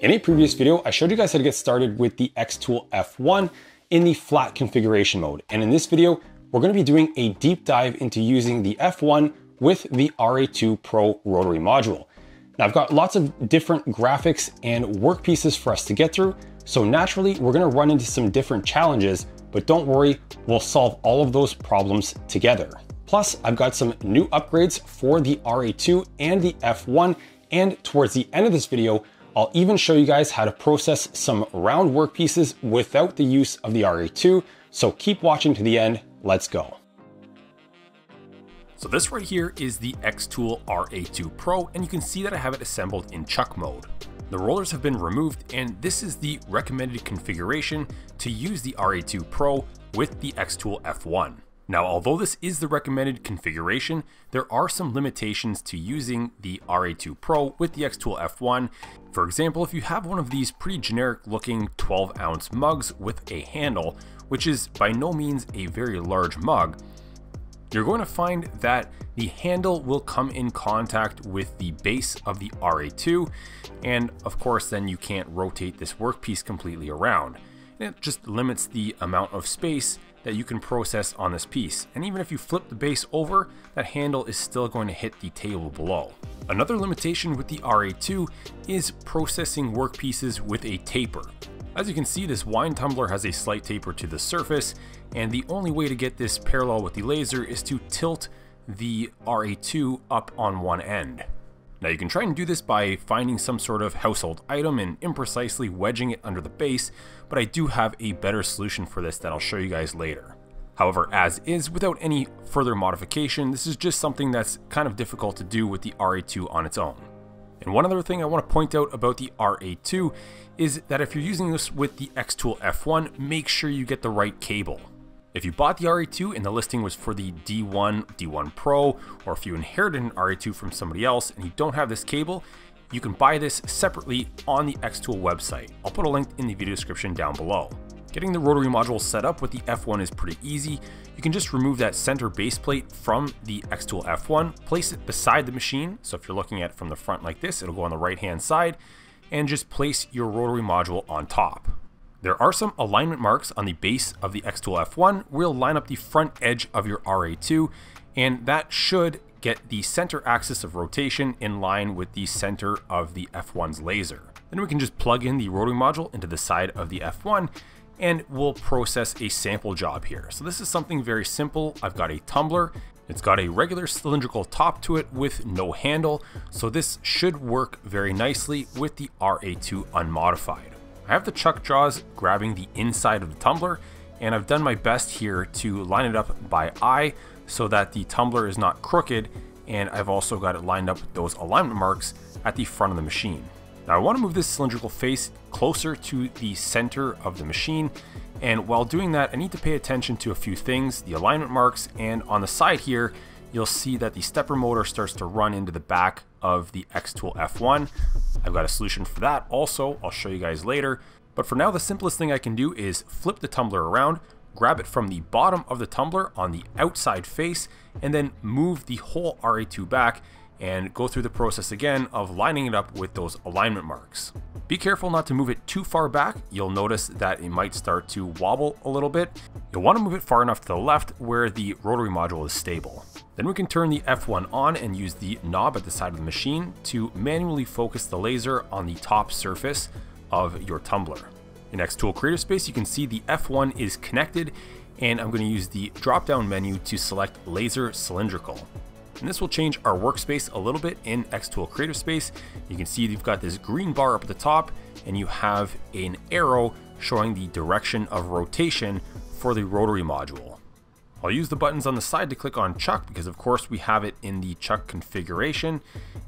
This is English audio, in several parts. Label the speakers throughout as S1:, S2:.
S1: In a previous video, I showed you guys how to get started with the XTOOL F1 in the flat configuration mode. And in this video, we're going to be doing a deep dive into using the F1 with the RA2 Pro rotary module. Now I've got lots of different graphics and workpieces for us to get through. So naturally, we're going to run into some different challenges, but don't worry, we'll solve all of those problems together. Plus, I've got some new upgrades for the RA2 and the F1. And towards the end of this video, I'll even show you guys how to process some round workpieces without the use of the RA2. So keep watching to the end. Let's go. So this right here is the XTOOL RA2 Pro, and you can see that I have it assembled in chuck mode. The rollers have been removed, and this is the recommended configuration to use the RA2 Pro with the XTOOL F1. Now, although this is the recommended configuration, there are some limitations to using the RA2 Pro with the XTOOL F1. For example, if you have one of these pretty generic looking 12-ounce mugs with a handle, which is by no means a very large mug, you're going to find that the handle will come in contact with the base of the RA2, and of course then you can't rotate this workpiece completely around. And it just limits the amount of space that you can process on this piece. And even if you flip the base over, that handle is still going to hit the table below. Another limitation with the RA2 is processing workpieces with a taper. As you can see, this wine tumbler has a slight taper to the surface, and the only way to get this parallel with the laser is to tilt the RA2 up on one end. Now you can try and do this by finding some sort of household item and imprecisely wedging it under the base, but I do have a better solution for this that I'll show you guys later. However, as is, without any further modification, this is just something that's kind of difficult to do with the RA2 on its own. And one other thing I want to point out about the RA2 is that if you're using this with the XTOOL F1, make sure you get the right cable. If you bought the RA2 and the listing was for the D1, D1 Pro, or if you inherited an RA2 from somebody else and you don't have this cable, you can buy this separately on the XTOOL website. I'll put a link in the video description down below. Getting the rotary module set up with the F1 is pretty easy. You can just remove that center base plate from the XTOOL F1, place it beside the machine. So if you're looking at it from the front like this, it'll go on the right-hand side, and just place your rotary module on top. There are some alignment marks on the base of the XTOOL F1 where you'll line up the front edge of your RA2, and that should get the center axis of rotation in line with the center of the F1's laser. Then we can just plug in the rotary module into the side of the F1, and we'll process a sample job here. So this is something very simple. I've got a tumbler. It's got a regular cylindrical top to it with no handle, so this should work very nicely with the RA2 unmodified. I have the chuck jaws grabbing the inside of the tumbler, and I've done my best here to line it up by eye so that the tumbler is not crooked, and I've also got it lined up with those alignment marks at the front of the machine. Now I want to move this cylindrical face closer to the center of the machine, and while doing that I need to pay attention to a few things, the alignment marks, and on the side here you'll see that the stepper motor starts to run into the back of the XTOOL F1. I've got a solution for that also, I'll show you guys later. But for now, the simplest thing I can do is flip the tumbler around, grab it from the bottom of the tumbler on the outside face, and then move the whole RA2 back and go through the process again of lining it up with those alignment marks. Be careful not to move it too far back. You'll notice that it might start to wobble a little bit. You'll want to move it far enough to the left where the rotary module is stable. Then we can turn the F1 on and use the knob at the side of the machine to manually focus the laser on the top surface of your tumbler. In XTOOL Creative Space, you can see the F1 is connected, and I'm going to use the drop-down menu to select Laser Cylindrical. And this will change our workspace a little bit in XTOOL Creative Space. You can see you've got this green bar up at the top, and you have an arrow showing the direction of rotation for the rotary module. I'll use the buttons on the side to click on chuck because of course we have it in the chuck configuration,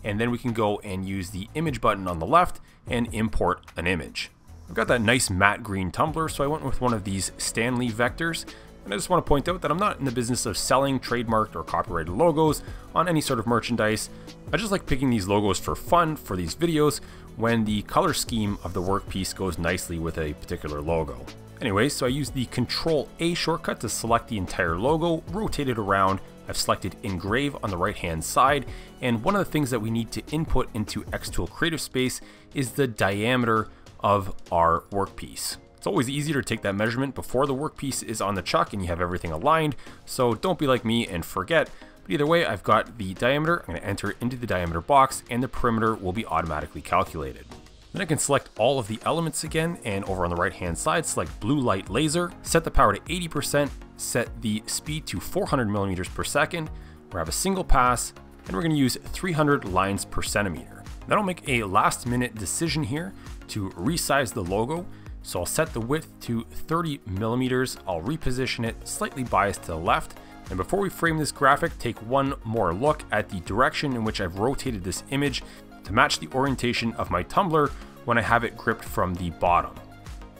S1: and then we can go and use the image button on the left and import an image. I've got that nice matte green tumbler, so I went with one of these Stanley vectors. And I just want to point out that I'm not in the business of selling trademarked or copyrighted logos on any sort of merchandise. I just like picking these logos for fun for these videos when the color scheme of the workpiece goes nicely with a particular logo. Anyway, so I used the Control A shortcut to select the entire logo, rotate it around, I've selected Engrave on the right hand side, and one of the things that we need to input into XTOOL Creative Space is the diameter of our workpiece. It's always easier to take that measurement before the workpiece is on the chuck and you have everything aligned, so don't be like me and forget. But either way, I've got the diameter. I'm going to enter it into the diameter box and the perimeter will be automatically calculated. Then I can select all of the elements again, and over on the right hand side, select blue light laser, set the power to 80%, set the speed to 400 millimeters per second, grab a single pass, and we're going to use 300 lines per centimeter. Then I'll make a last minute decision here to resize the logo. So I'll set the width to 30 millimeters, I'll reposition it slightly biased to the left, and before we frame this graphic, take one more look at the direction in which I've rotated this image to match the orientation of my tumbler when I have it gripped from the bottom.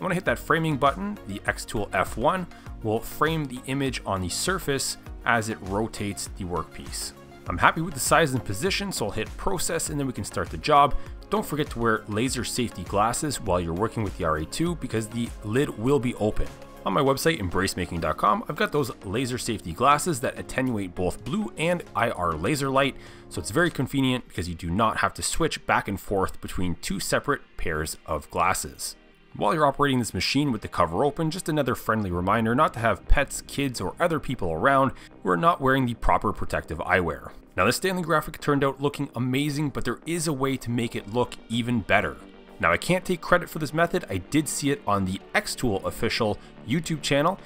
S1: When I hit that framing button, the XTOOL F1 will frame the image on the surface as it rotates the workpiece. I'm happy with the size and position, so I'll hit process and then we can start the job. Don't forget to wear laser safety glasses while you're working with the RA2 because the lid will be open. On my website, embracemaking.com, I've got those laser safety glasses that attenuate both blue and IR laser light, so it's very convenient because you do not have to switch back and forth between two separate pairs of glasses. While you're operating this machine with the cover open, just another friendly reminder not to have pets, kids, or other people around who are not wearing the proper protective eyewear. Now this Stanley graphic turned out looking amazing, but there is a way to make it look even better. Now I can't take credit for this method, I did see it on the XTOOL official YouTube channel.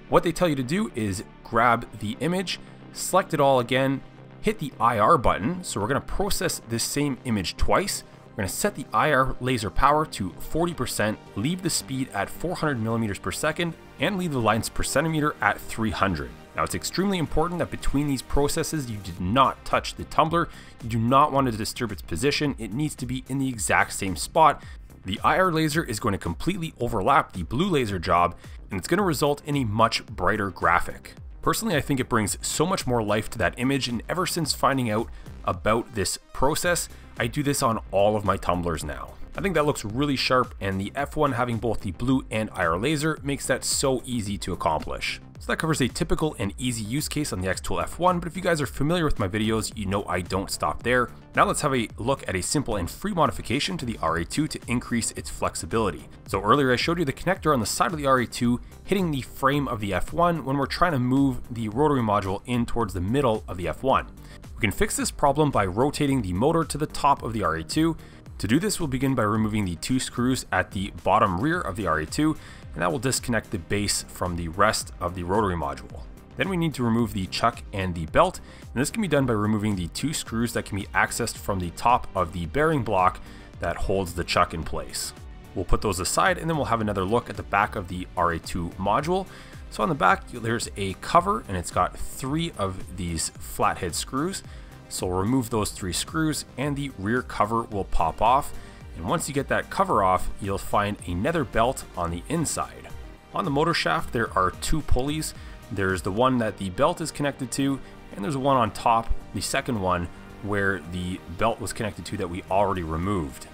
S1: What they tell you to do is grab the image, select it all again, hit the IR button, so we're going to process this same image twice. We're going to set the IR laser power to 40%, leave the speed at 400 millimeters per second, and leave the lines per centimeter at 300. Now it's extremely important that between these processes you did not touch the tumbler. You do not want to disturb its position. It needs to be in the exact same spot. The IR laser is going to completely overlap the blue laser job, and it's going to result in a much brighter graphic. Personally, I think it brings so much more life to that image, and ever since finding out about this process, I do this on all of my tumblers now. I think that looks really sharp, and the F1 having both the blue and IR laser makes that so easy to accomplish. So that covers a typical and easy use case on the XTOOL F1, but if you guys are familiar with my videos, you know I don't stop there. Now let's have a look at a simple and free modification to the RA2 to increase its flexibility. So earlier I showed you the connector on the side of the RA2 hitting the frame of the F1 when we're trying to move the rotary module in towards the middle of the F1. We can fix this problem by rotating the motor to the top of the RA2. To do this, we'll begin by removing the two screws at the bottom rear of the RA2, and that will disconnect the base from the rest of the rotary module. Then we need to remove the chuck and the belt, and this can be done by removing the two screws that can be accessed from the top of the bearing block that holds the chuck in place. We'll put those aside, and then we'll have another look at the back of the RA2 module. So on the back, there's a cover, and it's got 3 of these flathead screws. So we'll remove those 3 screws and the rear cover will pop off. And once you get that cover off, you'll find another belt on the inside. On the motor shaft, there are 2 pulleys. There's the one that the belt is connected to, and there's one on top, the second one, where the belt was connected to that we already removed.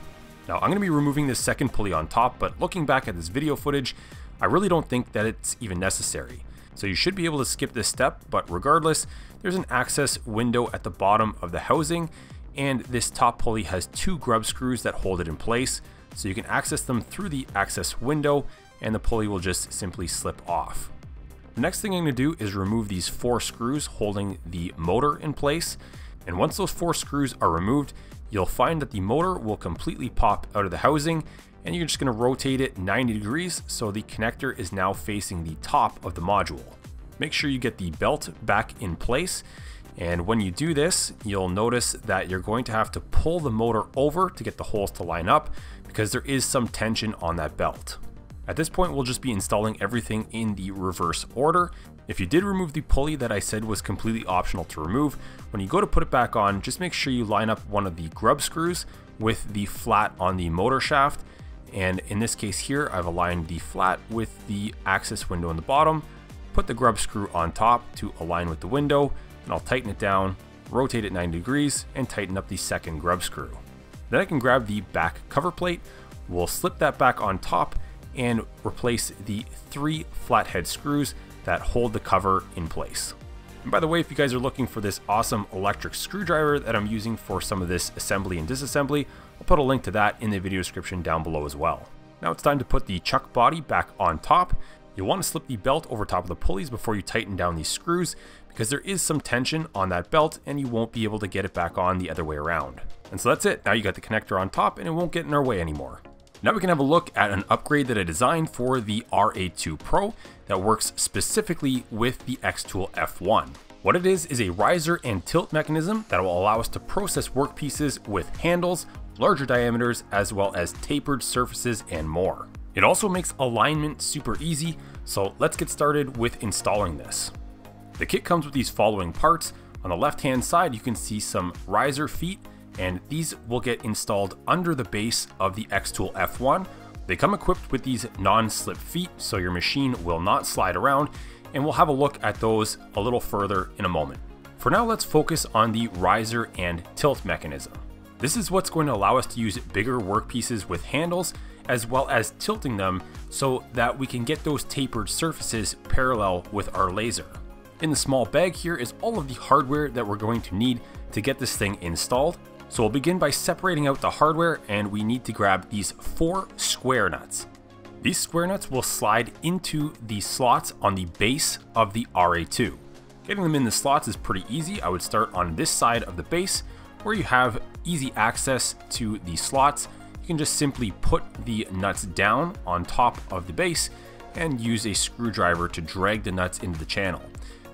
S1: Now I'm going to be removing this second pulley on top, but looking back at this video footage, I really don't think that it's even necessary. So you should be able to skip this step, but regardless, there's an access window at the bottom of the housing, and this top pulley has 2 grub screws that hold it in place, so you can access them through the access window, and the pulley will just simply slip off. The next thing I'm going to do is remove these 4 screws holding the motor in place, and once those 4 screws are removed, you'll find that the motor will completely pop out of the housing, and you're just going to rotate it 90 degrees so the connector is now facing the top of the module. Make sure you get the belt back in place, and when you do this, you'll notice that you're going to have to pull the motor over to get the holes to line up because there is some tension on that belt. At this point, we'll just be installing everything in the reverse order. If you did remove the pulley that I said was completely optional to remove, when you go to put it back on, just make sure you line up one of the grub screws with the flat on the motor shaft. And in this case here, I've aligned the flat with the access window in the bottom, put the grub screw on top to align with the window, and I'll tighten it down, rotate it 90 degrees, and tighten up the second grub screw. Then I can grab the back cover plate, we'll slip that back on top, and replace the 3 flathead screws that hold the cover in place. And by the way, if you guys are looking for this awesome electric screwdriver that I'm using for some of this assembly and disassembly, I'll put a link to that in the video description down below as well. Now it's time to put the chuck body back on top. You'll want to slip the belt over top of the pulleys before you tighten down these screws, because there is some tension on that belt and you won't be able to get it back on the other way around. And so that's it. Now you got the connector on top and it won't get in our way anymore. Now we can have a look at an upgrade that I designed for the RA2 Pro that works specifically with the XTOOL F1. What it is a riser and tilt mechanism that will allow us to process workpieces with handles, larger diameters, as well as tapered surfaces and more. It also makes alignment super easy, so let's get started with installing this. The kit comes with these following parts. On the left hand side you can see some riser feet, and these will get installed under the base of the XTOOL F1. They come equipped with these non-slip feet, so your machine will not slide around, and we'll have a look at those a little further in a moment. For now, let's focus on the riser and tilt mechanism. This is what's going to allow us to use bigger workpieces with handles, as well as tilting them so that we can get those tapered surfaces parallel with our laser. In the small bag here is all of the hardware that we're going to need to get this thing installed. So we'll begin by separating out the hardware, and we need to grab these 4 square nuts. These square nuts will slide into the slots on the base of the RA2. Getting them in the slots is pretty easy. I would start on this side of the base where you have easy access to the slots. You can just simply put the nuts down on top of the base and use a screwdriver to drag the nuts into the channel.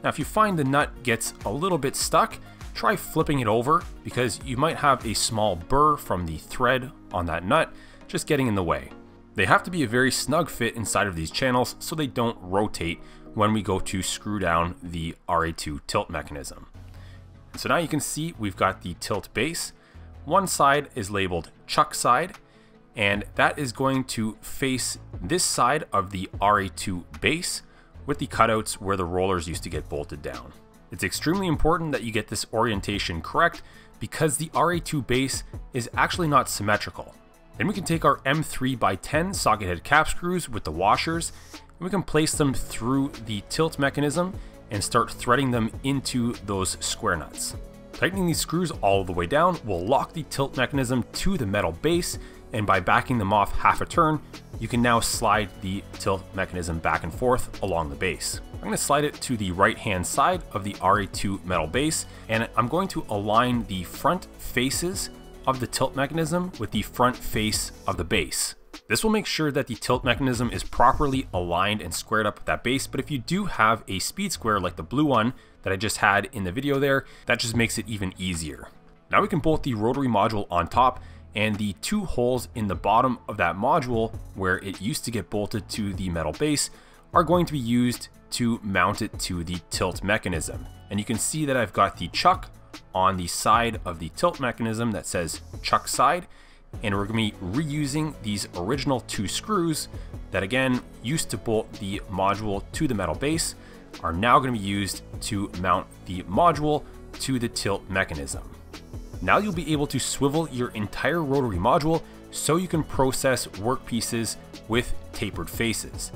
S1: Now if you find the nut gets a little bit stuck, try flipping it over, because you might have a small burr from the thread on that nut just getting in the way. They have to be a very snug fit inside of these channels so they don't rotate when we go to screw down the RA2 tilt mechanism. So now you can see we've got the tilt base. One side is labeled chuck side, and that is going to face this side of the RA2 base with the cutouts where the rollers used to get bolted down. It's extremely important that you get this orientation correct, because the RA2 base is actually not symmetrical. Then we can take our M3x10 socket head cap screws with the washers, and we can place them through the tilt mechanism and start threading them into those square nuts. Tightening these screws all the way down will lock the tilt mechanism to the metal base, and by backing them off half a turn, you can now slide the tilt mechanism back and forth along the base. I'm going to slide it to the right hand side of the RA2 metal base, and I'm going to align the front faces of the tilt mechanism with the front face of the base. This will make sure that the tilt mechanism is properly aligned and squared up with that base, but if you do have a speed square like the blue one that I just had in the video there, that just makes it even easier. Now we can bolt the rotary module on top, and the 2 holes in the bottom of that module where it used to get bolted to the metal base are going to be used to mount it to the tilt mechanism. And you can see that I've got the chuck on the side of the tilt mechanism that says chuck side, and we're going to be reusing these original 2 screws that again used to bolt the module to the metal base, are now going to be used to mount the module to the tilt mechanism. Now you'll be able to swivel your entire rotary module so you can process workpieces with tapered faces.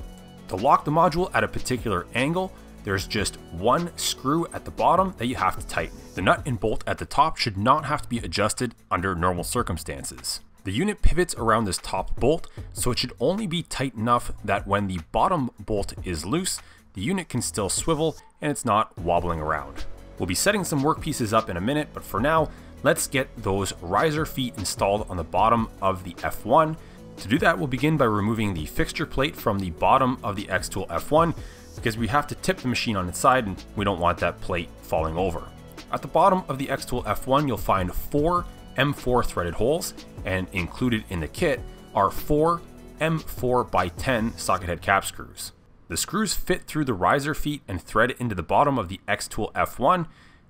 S1: To lock the module at a particular angle, there's just 1 screw at the bottom that you have to tighten. The nut and bolt at the top should not have to be adjusted under normal circumstances. The unit pivots around this top bolt, so it should only be tight enough that when the bottom bolt is loose, the unit can still swivel and it's not wobbling around. We'll be setting some workpieces up in a minute, but for now, let's get those riser feet installed on the bottom of the F1. To do that, we'll begin by removing the fixture plate from the bottom of the XTOOL F1, because we have to tip the machine on its side and we don't want that plate falling over. At the bottom of the XTOOL F1, you'll find 4 M4 threaded holes, and included in the kit are 4 M4x10 socket head cap screws. The screws fit through the riser feet and thread into the bottom of the XTOOL F1,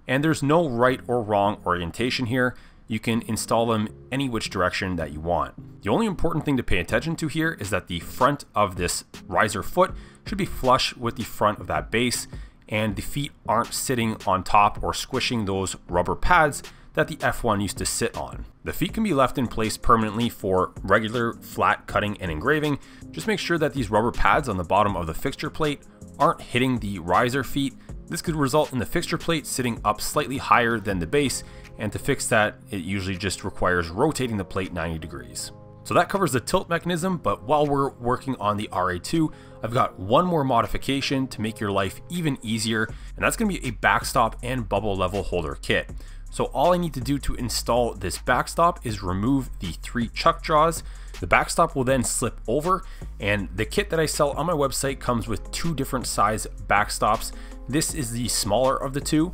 S1: and there's no right or wrong orientation here. You can install them any which direction that you want. The only important thing to pay attention to here is that the front of this riser foot should be flush with the front of that base, and the feet aren't sitting on top or squishing those rubber pads that the F1 used to sit on. The feet can be left in place permanently for regular flat cutting and engraving. Just make sure that these rubber pads on the bottom of the fixture plate aren't hitting the riser feet, This could result in the fixture plate sitting up slightly higher than the base, and to fix that, it usually just requires rotating the plate 90 degrees. So that covers the tilt mechanism, but while we're working on the RA2, I've got one more modification to make your life even easier, and that's going to be a backstop and bubble level holder kit. So all I need to do to install this backstop is remove the 3 chuck jaws. The backstop will then slip over, and the kit that I sell on my website comes with 2 different size backstops. This is the smaller of the 2,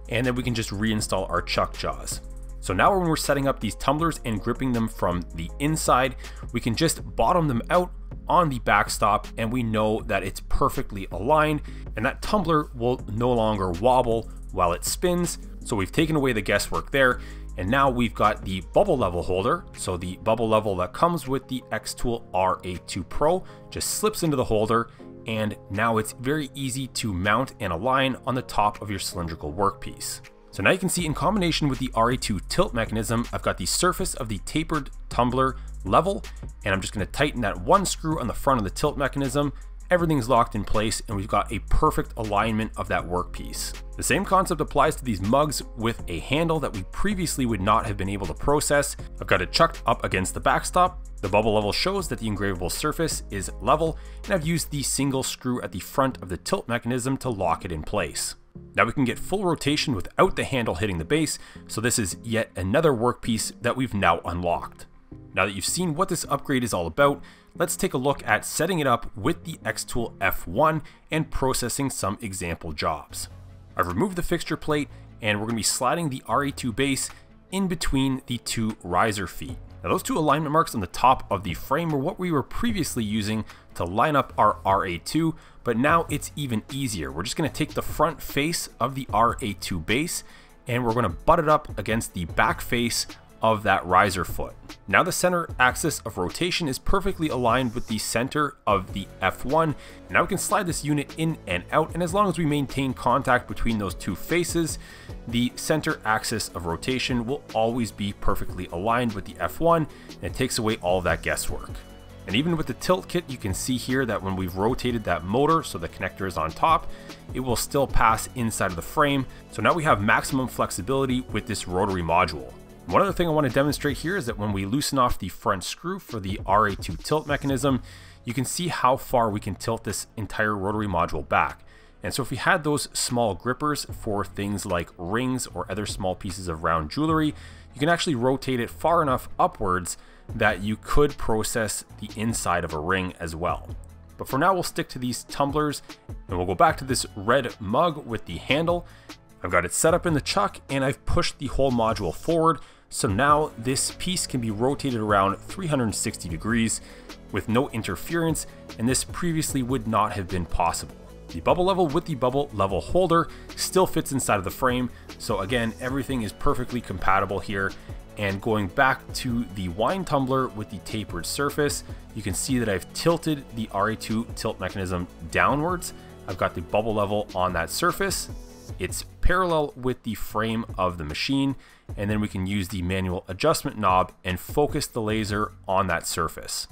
S1: and then we can just reinstall our chuck jaws. So now when we're setting up these tumblers and gripping them from the inside, we can just bottom them out on the backstop, and we know that it's perfectly aligned, and that tumbler will no longer wobble while it spins. So we've taken away the guesswork there, and now we've got the bubble level holder. So the bubble level that comes with the XTOOL RA2 Pro just slips into the holder, and now it's very easy to mount and align on the top of your cylindrical workpiece. So now you can see, in combination with the RA2 tilt mechanism, I've got the surface of the tapered tumbler level, and I'm just going to tighten that one screw on the front of the tilt mechanism. Everything's locked in place, and we've got a perfect alignment of that workpiece. The same concept applies to these mugs with a handle that we previously would not have been able to process. I've got it chucked up against the backstop. The bubble level shows that the engravable surface is level, and I've used the single screw at the front of the tilt mechanism to lock it in place. Now we can get full rotation without the handle hitting the base, so this is yet another workpiece that we've now unlocked. Now that you've seen what this upgrade is all about, let's take a look at setting it up with the XTOOL F1 and processing some example jobs. I've removed the fixture plate, and we're going to be sliding the RA2 base in between the 2 riser feet. Now those 2 alignment marks on the top of the frame were what we were previously using to line up our RA2, but now it's even easier. We're just going to take the front face of the RA2 base, and we're going to butt it up against the back face of that riser foot. Now the center axis of rotation is perfectly aligned with the center of the F1. Now we can slide this unit in and out, and as long as we maintain contact between those 2 faces, the center axis of rotation will always be perfectly aligned with the F1, and it takes away all of that guesswork. And even with the tilt kit, you can see here that when we've rotated that motor, so the connector is on top, it will still pass inside of the frame. So now we have maximum flexibility with this rotary module. One other thing I want to demonstrate here is that when we loosen off the front screw for the RA2 tilt mechanism, you can see how far we can tilt this entire rotary module back. And so if we had those small grippers for things like rings or other small pieces of round jewelry, you can actually rotate it far enough upwards that you could process the inside of a ring as well. But for now, we'll stick to these tumblers, and we'll go back to this red mug with the handle. I've got it set up in the chuck, and I've pushed the whole module forward. So now this piece can be rotated around 360 degrees with no interference, and this previously would not have been possible. The bubble level with the bubble level holder still fits inside of the frame. So again, everything is perfectly compatible here. And going back to the wine tumbler with the tapered surface, you can see that I've tilted the RA2 tilt mechanism downwards. I've got the bubble level on that surface. It's parallel with the frame of the machine, and then we can use the manual adjustment knob and focus the laser on that surface.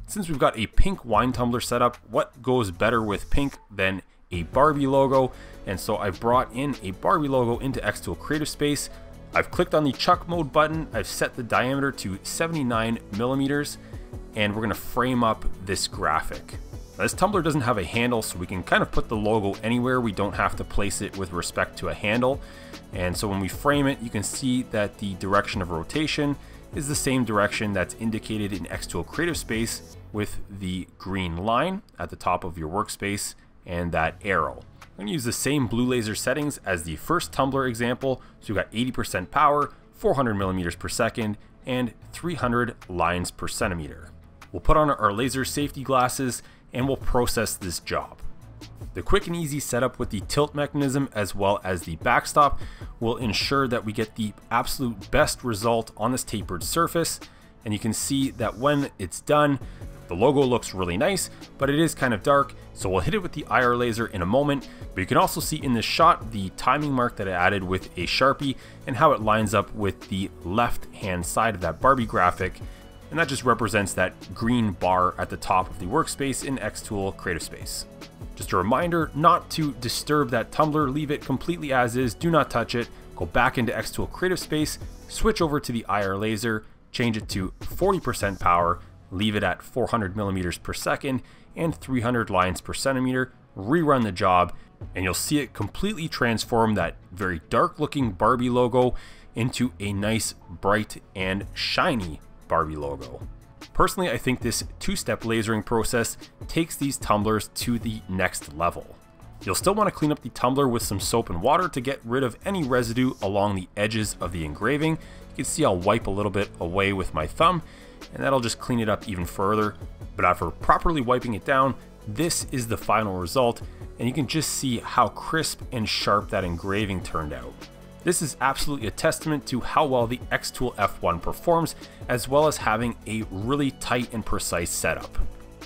S1: Since we've got a pink wine tumbler setup, what goes better with pink than a Barbie logo? And so I've brought in a Barbie logo into XTOOL Creative Space. I've clicked on the chuck mode button, I've set the diameter to 79 millimeters, and we're going to frame up this graphic. Now, this tumbler doesn't have a handle, so we can kind of put the logo anywhere. We don't have to place it with respect to a handle. And so when we frame it, you can see that the direction of rotation is the same direction that's indicated in XTOOL Creative Space with the green line at the top of your workspace and that arrow. I'm going to use the same blue laser settings as the first tumbler example. So we've got 80% power, 400 millimeters per second, and 300 lines per centimeter. We'll put on our laser safety glasses and we'll process this job. The quick and easy setup with the tilt mechanism as well as the backstop will ensure that we get the absolute best result on this tapered surface. And you can see that when it's done, the logo looks really nice, but it is kind of dark. So we'll hit it with the IR laser in a moment, but you can also see in this shot the timing mark that I added with a Sharpie and how it lines up with the left hand side of that Barbie graphic. And that just represents that green bar at the top of the workspace in XTOOL Creative Space. Just a reminder not to disturb that tumbler, leave it completely as is, do not touch it. Go back into XTOOL Creative Space, switch over to the IR laser, change it to 40% power, leave it at 400 millimeters per second and 300 lines per centimeter, rerun the job, and you'll see it completely transform that very dark looking Barbie logo into a nice, bright and shiny Barbie logo. Personally, I think this two-step lasering process takes these tumblers to the next level. You'll still want to clean up the tumbler with some soap and water to get rid of any residue along the edges of the engraving. You can see I'll wipe a little bit away with my thumb, and that'll just clean it up even further. But after properly wiping it down, this is the final result, and you can just see how crisp and sharp that engraving turned out. This is absolutely a testament to how well the XTOOL F1 performs, as well as having a really tight and precise setup.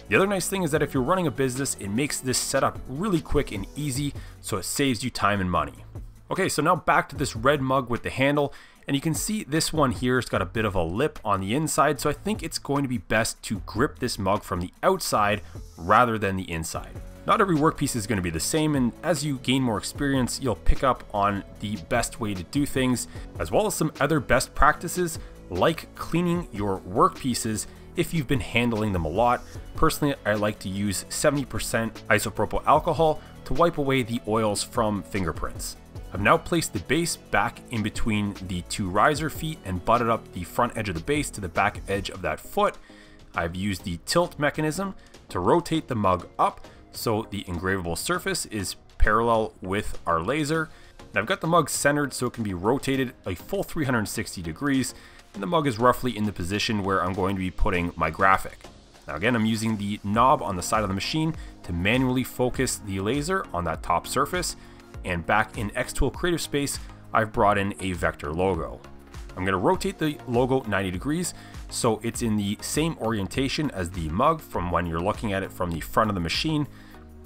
S1: The other nice thing is that if you're running a business, it makes this setup really quick and easy, so it saves you time and money. Okay, so now back to this red mug with the handle, and you can see this one here has got a bit of a lip on the inside, so I think it's going to be best to grip this mug from the outside rather than the inside. Not every workpiece is going to be the same, and as you gain more experience, you'll pick up on the best way to do things, as well as some other best practices like cleaning your workpieces if you've been handling them a lot. Personally, I like to use 70% isopropyl alcohol to wipe away the oils from fingerprints. I've now placed the base back in between the two riser feet and butted up the front edge of the base to the back edge of that foot. I've used the tilt mechanism to rotate the mug up so the engravable surface is parallel with our laser. And I've got the mug centered so it can be rotated a full 360 degrees, and the mug is roughly in the position where I'm going to be putting my graphic. Now again, I'm using the knob on the side of the machine to manually focus the laser on that top surface, and back in XTOOL Creative Space, I've brought in a vector logo. I'm going to rotate the logo 90 degrees so it's in the same orientation as the mug from when you're looking at it from the front of the machine,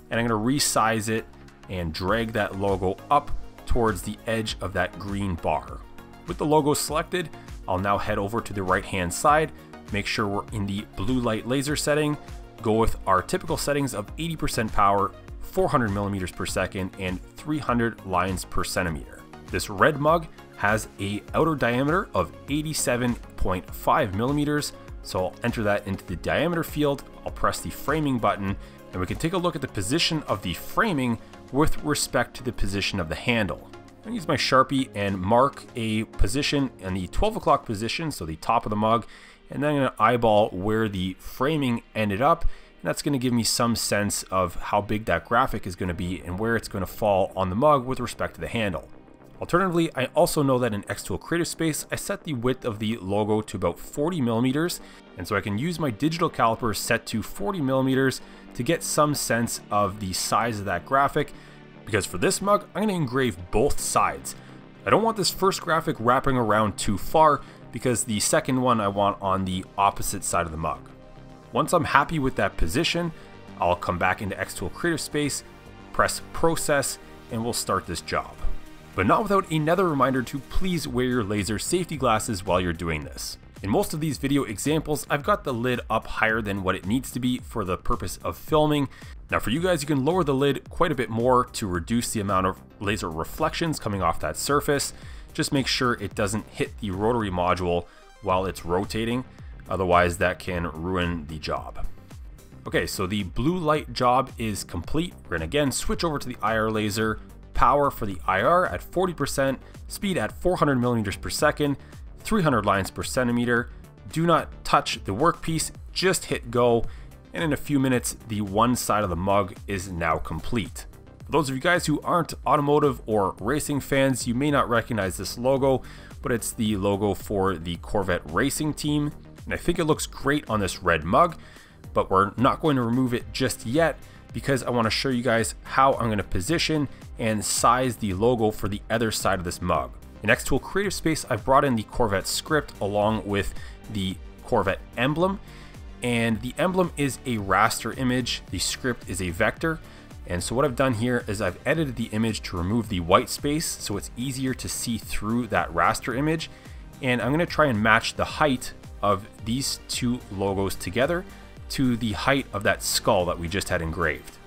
S1: and I'm going to resize it and drag that logo up towards the edge of that green bar. With the logo selected, I'll now head over to the right hand side, make sure we're in the blue light laser setting, go with our typical settings of 80% power, 400 millimeters per second, and 300 lines per centimeter. This red mug has a outer diameter of 87.5 millimeters, so I'll enter that into the diameter field, I'll press the framing button, and we can take a look at the position of the framing with respect to the position of the handle. I'm going to use my Sharpie and mark a position in the 12 o'clock position, so the top of the mug, and then I'm going to eyeball where the framing ended up, and that's going to give me some sense of how big that graphic is going to be and where it's going to fall on the mug with respect to the handle. Alternatively, I also know that in XTOOL Creative Space, I set the width of the logo to about 40 millimeters, and so I can use my digital caliper set to 40 millimeters to get some sense of the size of that graphic, because for this mug, I'm going to engrave both sides. I don't want this first graphic wrapping around too far, because the second one I want on the opposite side of the mug. Once I'm happy with that position, I'll come back into XTOOL Creative Space, press Process, and we'll start this job. But not without another reminder to please wear your laser safety glasses while you're doing this. In most of these video examples, I've got the lid up higher than what it needs to be for the purpose of filming. Now for you guys, you can lower the lid quite a bit more to reduce the amount of laser reflections coming off that surface. Just make sure it doesn't hit the rotary module while it's rotating, otherwise that can ruin the job. Okay, so the blue light job is complete. We're gonna again switch over to the IR laser, power for the IR at 40%, speed at 400 millimeters per second, 300 lines per centimeter. Do not touch the workpiece, just hit go, and in a few minutes, the one side of the mug is now complete. For those of you guys who aren't automotive or racing fans, you may not recognize this logo, but it's the logo for the Corvette racing team, and I think it looks great on this red mug, but we're not going to remove it just yet, because I want to show you guys how I'm going to position and size the logo for the other side of this mug. In XTOOL Creative Space, I've brought in the Corvette script along with the Corvette emblem, and the emblem is a raster image, the script is a vector, and so what I've done here is I've edited the image to remove the white space so it's easier to see through that raster image, and I'm going to try and match the height of these two logos together to the height of that skull that we just had engraved.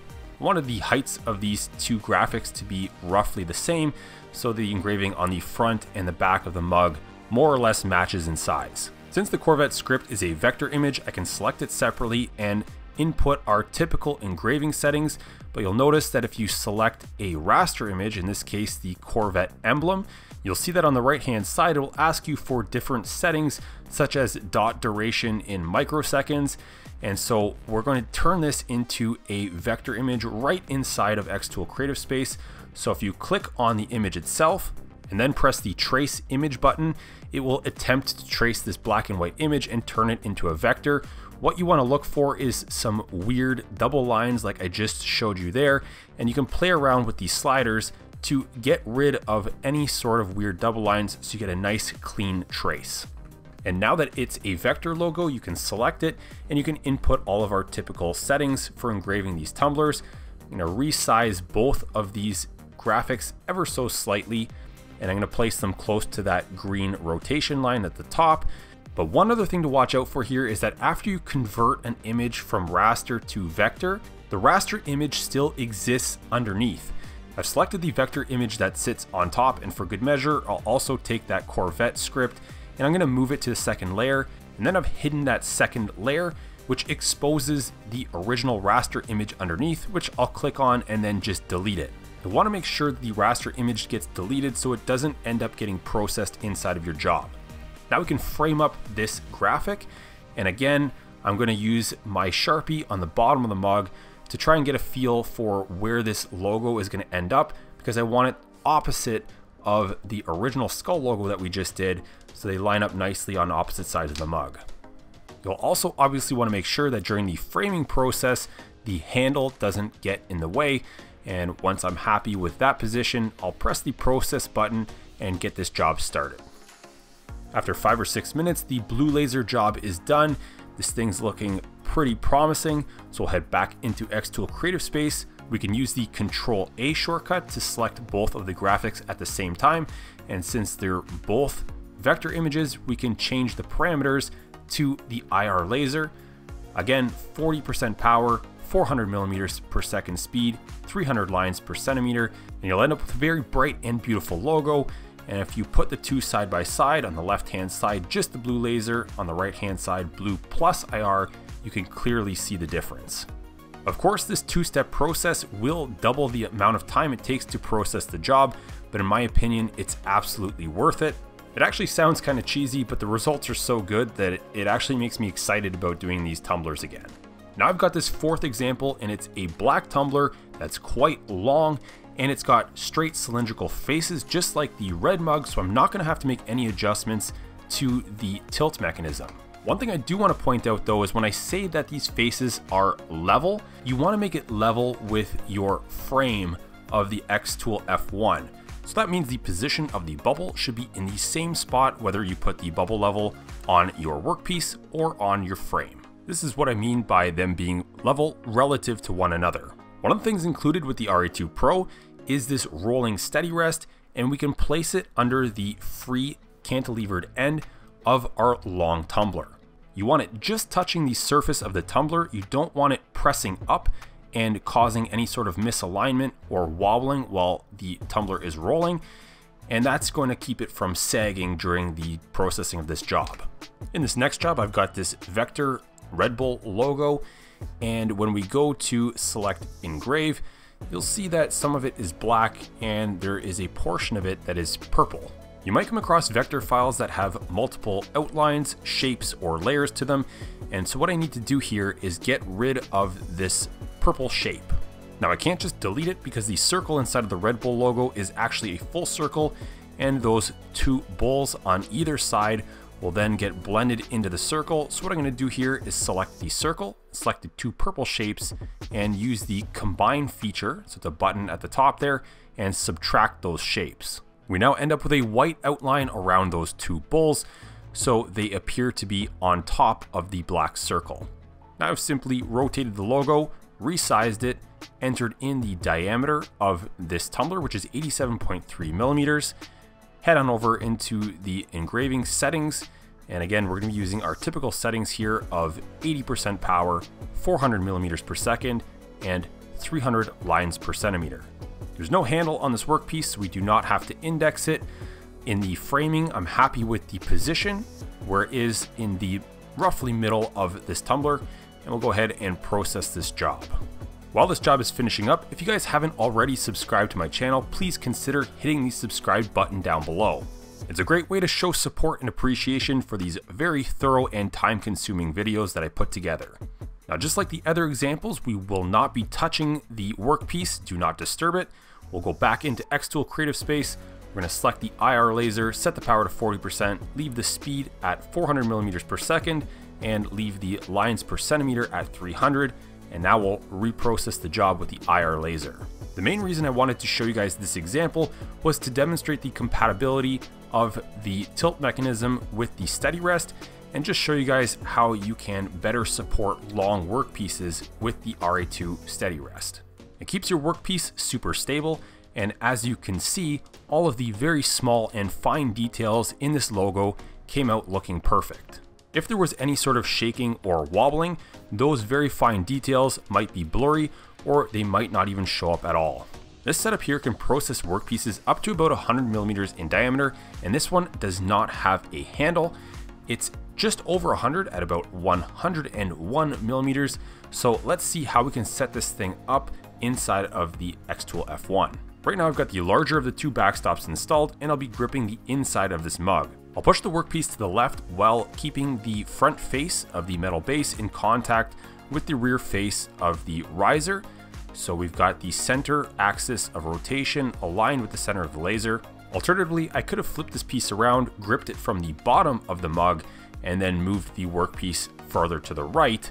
S1: I wanted the heights of these two graphics to be roughly the same, so the engraving on the front and the back of the mug more or less matches in size. Since the Corvette script is a vector image, I can select it separately and input our typical engraving settings, but you'll notice that if you select a raster image, in this case the Corvette emblem, you'll see that on the right hand side it will ask you for different settings such as dot duration in microseconds, and so we're going to turn this into a vector image right inside of XTOOL Creative Space. So if you click on the image itself and then press the trace image button, it will attempt to trace this black and white image and turn it into a vector. What you want to look for is some weird double lines like I just showed you there, and you can play around with these sliders to get rid of any sort of weird double lines so you get a nice clean trace. And now that it's a vector logo, you can select it and you can input all of our typical settings for engraving these tumblers. I'm going to resize both of these graphics ever so slightly, and I'm going to place them close to that green rotation line at the top. But one other thing to watch out for here is that after you convert an image from raster to vector, the raster image still exists underneath. I've selected the vector image that sits on top, and for good measure, I'll also take that Corvette script and I'm going to move it to the second layer, and then I've hidden that second layer, which exposes the original raster image underneath, which I'll click on and then just delete it. I want to make sure that the raster image gets deleted so it doesn't end up getting processed inside of your job. Now we can frame up this graphic, and again, I'm going to use my Sharpie on the bottom of the mug to try and get a feel for where this logo is going to end up, because I want it opposite of the original skull logo that we just did, so they line up nicely on opposite sides of the mug. You'll also obviously want to make sure that during the framing process, the handle doesn't get in the way, and once I'm happy with that position, I'll press the process button and get this job started. After 5 or 6 minutes, the blue laser job is done. This thing's looking pretty promising, so we'll head back into XTOOL Creative Space. We can use the Control-A shortcut to select both of the graphics at the same time, and since they're both vector images, we can change the parameters to the IR laser. Again, 40% power, 400 millimeters per second speed, 300 lines per centimeter, and you'll end up with a very bright and beautiful logo. And if you put the two side by side, on the left hand side just the blue laser, on the right hand side blue plus IR, you can clearly see the difference. Of course, this two-step process will double the amount of time it takes to process the job, but in my opinion, it's absolutely worth it. It actually sounds kind of cheesy, but the results are so good that it actually makes me excited about doing these tumblers again. Now I've got this fourth example, and it's a black tumbler that's quite long, and it's got straight cylindrical faces just like the red mug, so I'm not going to have to make any adjustments to the tilt mechanism. One thing I do want to point out though is when I say that these faces are level, you want to make it level with your frame of the XTOOL F1. So that means the position of the bubble should be in the same spot whether you put the bubble level on your workpiece or on your frame. This is what I mean by them being level relative to one another. One of the things included with the RA2 Pro is this rolling steady rest, and we can place it under the free cantilevered end of our long tumbler. You want it just touching the surface of the tumbler. You don't want it pressing up and causing any sort of misalignment or wobbling while the tumbler is rolling, and that's going to keep it from sagging during the processing of this job. In this next job, I've got this Vector Red Bull logo, and when we go to select engrave, you'll see that some of it is black and there is a portion of it that is purple. You might come across vector files that have multiple outlines, shapes, or layers to them, and so what I need to do here is get rid of this purple shape. Now I can't just delete it because the circle inside of the Red Bull logo is actually a full circle, and those two bulls on either side will then get blended into the circle. So what I'm going to do here is select the circle, select the two purple shapes, and use the combine feature, so it's a button at the top there, and subtract those shapes. We now end up with a white outline around those two bulls, so they appear to be on top of the black circle. Now I've simply rotated the logo, resized it, entered in the diameter of this tumbler, which is 87.3 millimeters. Head on over into the engraving settings, and again we're going to be using our typical settings here of 80% power, 400 millimeters per second, and 300 lines per centimeter. There's no handle on this workpiece, so we do not have to index it. In the framing, I'm happy with the position where it is in the roughly middle of this tumbler, and we'll go ahead and process this job. While this job is finishing up, if you guys haven't already subscribed to my channel, please consider hitting the subscribe button down below. It's a great way to show support and appreciation for these very thorough and time-consuming videos that I put together. Now, just like the other examples, we will not be touching the workpiece. Do not disturb it. We'll go back into XTOOL Creative Space. We're going to select the IR laser, set the power to 40%, leave the speed at 400 millimeters per second, and leave the lines per centimeter at 300. And now we'll reprocess the job with the IR laser. The main reason I wanted to show you guys this example was to demonstrate the compatibility of the tilt mechanism with the steady rest, and just show you guys how you can better support long workpieces with the RA2 steady rest. It keeps your workpiece super stable, and as you can see, all of the very small and fine details in this logo came out looking perfect. If there was any sort of shaking or wobbling, those very fine details might be blurry, or they might not even show up at all. This setup here can process workpieces up to about 100 millimeters in diameter, and this one does not have a handle. It's just over 100 at about 101 millimeters. So let's see how we can set this thing up inside of the XTOOL F1. Right now I've got the larger of the two backstops installed, and I'll be gripping the inside of this mug. I'll push the workpiece to the left while keeping the front face of the metal base in contact with the rear face of the riser. So we've got the center axis of rotation aligned with the center of the laser. Alternatively, I could have flipped this piece around, gripped it from the bottom of the mug, and then moved the workpiece farther to the right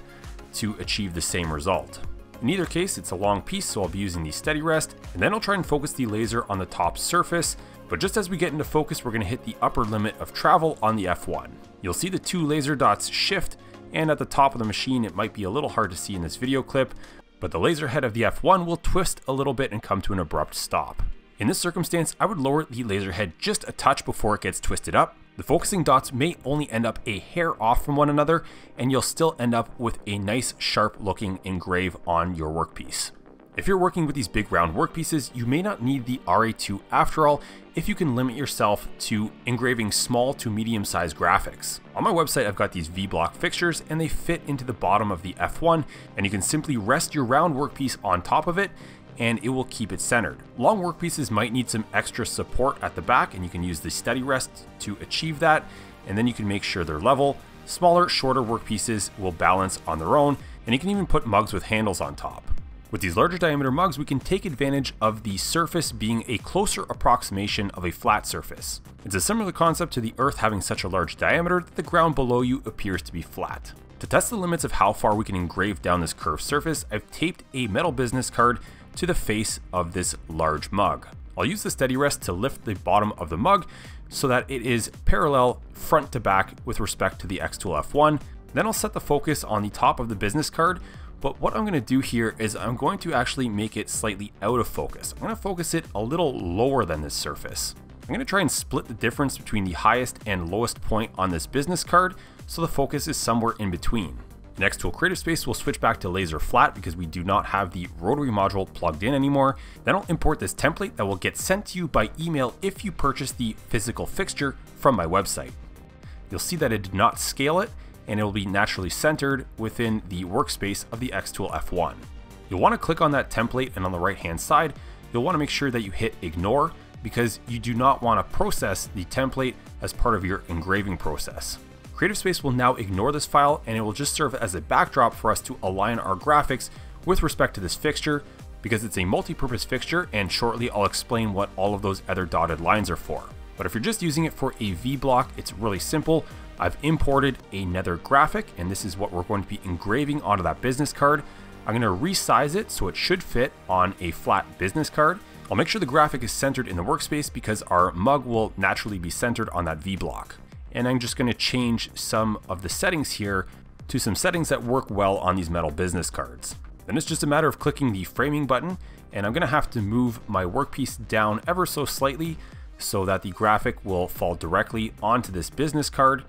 S1: to achieve the same result. In either case, it's a long piece, so I'll be using the steady rest, and then I'll try and focus the laser on the top surface. But just as we get into focus, we're going to hit the upper limit of travel on the F1. You'll see the two laser dots shift, and at the top of the machine, it might be a little hard to see in this video clip, but the laser head of the F1 will twist a little bit and come to an abrupt stop. In this circumstance, I would lower the laser head just a touch before it gets twisted up. The focusing dots may only end up a hair off from one another, and you'll still end up with a nice sharp looking engrave on your workpiece. If you're working with these big round workpieces, you may not need the RA2 after all, if you can limit yourself to engraving small to medium sized graphics. On my website, I've got these V-block fixtures, and they fit into the bottom of the F1, and you can simply rest your round workpiece on top of it, and it will keep it centered. Long workpieces might need some extra support at the back, and you can use the steady rest to achieve that, and then you can make sure they're level. Smaller, shorter workpieces will balance on their own, and you can even put mugs with handles on top. With these larger diameter mugs, we can take advantage of the surface being a closer approximation of a flat surface. It's a similar concept to the Earth having such a large diameter that the ground below you appears to be flat. To test the limits of how far we can engrave down this curved surface, I've taped a metal business card to the face of this large mug. I'll use the steady rest to lift the bottom of the mug so that it is parallel front to back with respect to the XTOOL F1. Then I'll set the focus on the top of the business card. But what I'm going to do here is I'm going to actually make it slightly out of focus. I'm going to focus it a little lower than this surface. I'm going to try and split the difference between the highest and lowest point on this business card so the focus is somewhere in between. In XTOOL Creative Space, we'll switch back to laser flat because we do not have the rotary module plugged in anymore. Then I'll import this template that will get sent to you by email if you purchase the physical fixture from my website. You'll see that it did not scale it, and it will be naturally centered within the workspace of the XTOOL F1. You'll want to click on that template, and on the right hand side, you'll want to make sure that you hit ignore because you do not want to process the template as part of your engraving process. Creative Space will now ignore this file, and it will just serve as a backdrop for us to align our graphics with respect to this fixture because it's a multi-purpose fixture, and shortly I'll explain what all of those other dotted lines are for. But if you're just using it for a V-block, it's really simple. I've imported another graphic, and this is what we're going to be engraving onto that business card. I'm going to resize it so it should fit on a flat business card. I'll make sure the graphic is centered in the workspace because our mug will naturally be centered on that V-block. And I'm just going to change some of the settings here to some settings that work well on these metal business cards. Then it's just a matter of clicking the framing button, and I'm going to have to move my workpiece down ever so slightly so that the graphic will fall directly onto this business card,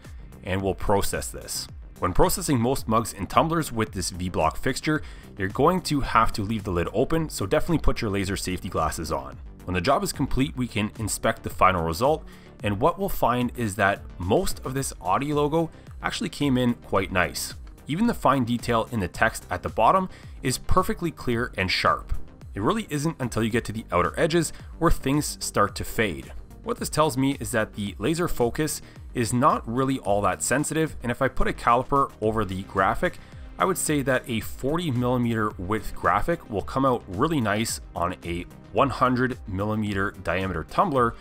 S1: and we'll process this. When processing most mugs and tumblers with this V-block fixture, you're going to have to leave the lid open, so definitely put your laser safety glasses on. When the job is complete, we can inspect the final result, and what we'll find is that most of this Audi logo actually came in quite nice. Even the fine detail in the text at the bottom is perfectly clear and sharp. It really isn't until you get to the outer edges where things start to fade. What this tells me is that the laser focus is not really all that sensitive, and if I put a caliper over the graphic, I would say that a 40mm width graphic will come out really nice on a 100mm diameter tumbler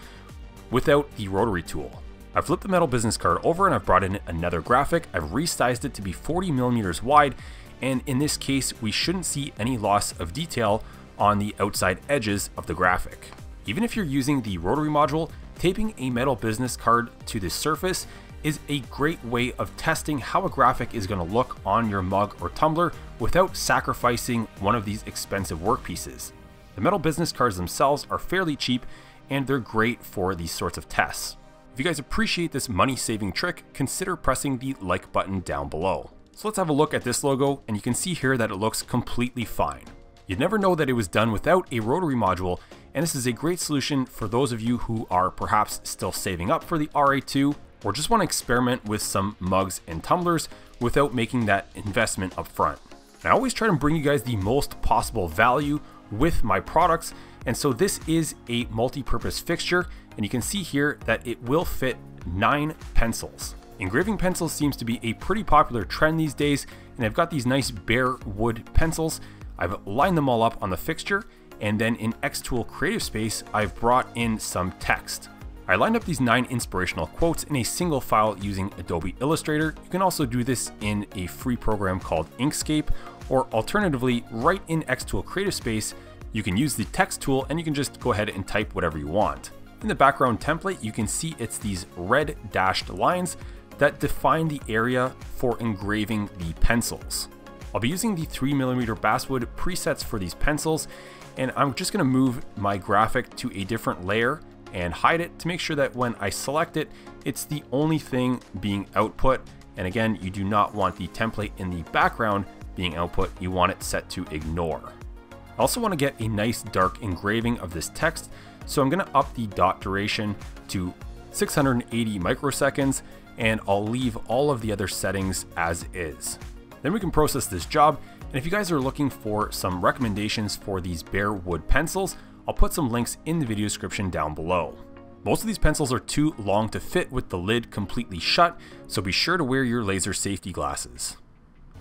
S1: without the rotary tool. I've flipped the metal business card over and I've brought in another graphic. I've resized it to be 40mm wide, and in this case we shouldn't see any loss of detail on the outside edges of the graphic. Even if you're using the rotary module, taping a metal business card to the surface is a great way of testing how a graphic is going to look on your mug or tumbler without sacrificing one of these expensive workpieces. The metal business cards themselves are fairly cheap and they're great for these sorts of tests. If you guys appreciate this money-saving trick, consider pressing the like button down below. So let's have a look at this logo, and you can see here that it looks completely fine. You'd never know that it was done without a rotary module, and this is a great solution for those of you who are perhaps still saving up for the RA2 or just want to experiment with some mugs and tumblers without making that investment up front. I always try to bring you guys the most possible value with my products, and so this is a multi-purpose fixture, and you can see here that it will fit 9 pencils. Engraving pencils seems to be a pretty popular trend these days, and I've got these nice bare wood pencils. I've lined them all up on the fixture, and then in XTOOL Creative Space, I've brought in some text. I lined up these 9 inspirational quotes in a single file using Adobe Illustrator. You can also do this in a free program called Inkscape, or alternatively, right in XTOOL Creative Space, you can use the text tool and you can just go ahead and type whatever you want. In the background template, you can see it's these red dashed lines that define the area for engraving the pencils. I'll be using the 3mm basswood presets for these pencils, and I'm just going to move my graphic to a different layer and hide it to make sure that when I select it, it's the only thing being output. And again, you do not want the template in the background being output, you want it set to ignore. I also want to get a nice dark engraving of this text, so I'm going to up the dot duration to 680 microseconds, and I'll leave all of the other settings as is. Then we can process this job, and if you guys are looking for some recommendations for these bare wood pencils, I'll put some links in the video description down below. Most of these pencils are too long to fit with the lid completely shut, so be sure to wear your laser safety glasses.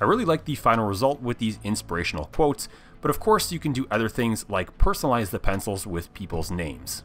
S1: I really like the final result with these inspirational quotes, but of course you can do other things like personalize the pencils with people's names.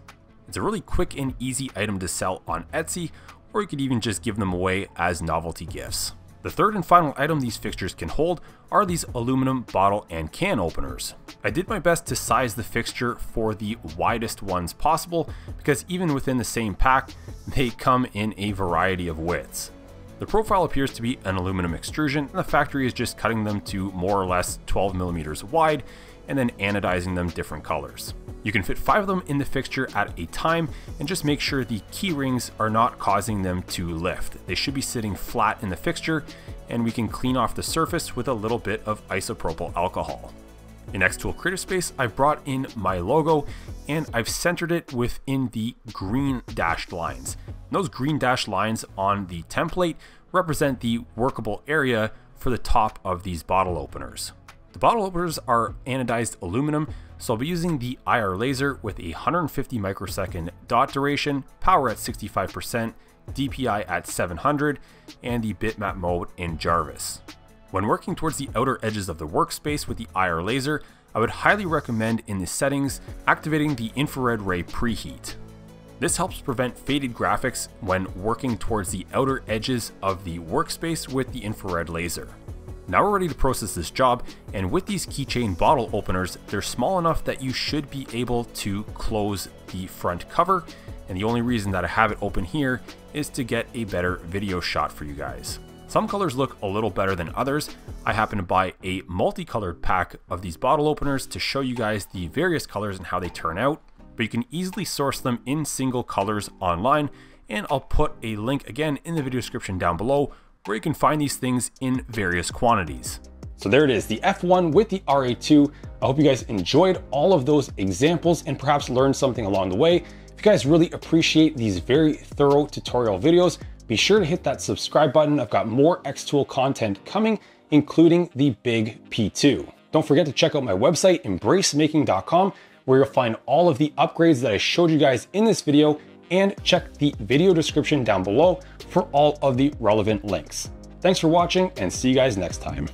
S1: It's a really quick and easy item to sell on Etsy, or you could even just give them away as novelty gifts. The third and final item these fixtures can hold are these aluminum bottle and can openers. I did my best to size the fixture for the widest ones possible, because even within the same pack, they come in a variety of widths. The profile appears to be an aluminum extrusion, and the factory is just cutting them to more or less 12mm wide and then anodizing them different colors. You can fit 5 of them in the fixture at a time, and just make sure the key rings are not causing them to lift. They should be sitting flat in the fixture, and we can clean off the surface with a little bit of isopropyl alcohol. In XTOOL Creative Space, I've brought in my logo and I've centered it within the green dashed lines. And those green dashed lines on the template represent the workable area for the top of these bottle openers. The bottle openers are anodized aluminum, so I'll be using the IR laser with a 150 microsecond dot duration, power at 65%, DPI at 700, and the bitmap mode in Jarvis. When working towards the outer edges of the workspace with the IR laser, I would highly recommend in the settings activating the infrared ray preheat. This helps prevent faded graphics when working towards the outer edges of the workspace with the infrared laser. Now we're ready to process this job, and with these keychain bottle openers, they're small enough that you should be able to close the front cover, and the only reason that I have it open here is to get a better video shot for you guys. Some colors look a little better than others. I happen to buy a multicolored pack of these bottle openers to show you guys the various colors and how they turn out, but you can easily source them in single colors online, and I'll put a link again in the video description down below where you can find these things in various quantities. So there it is, the F1 with the RA2. I hope you guys enjoyed all of those examples and perhaps learned something along the way. If you guys really appreciate these very thorough tutorial videos, be sure to hit that subscribe button. I've got more XTOOL content coming, including the big P2. Don't forget to check out my website, embracemaking.com, where you'll find all of the upgrades that I showed you guys in this video, and check the video description down below for all of the relevant links. Thanks for watching, and see you guys next time.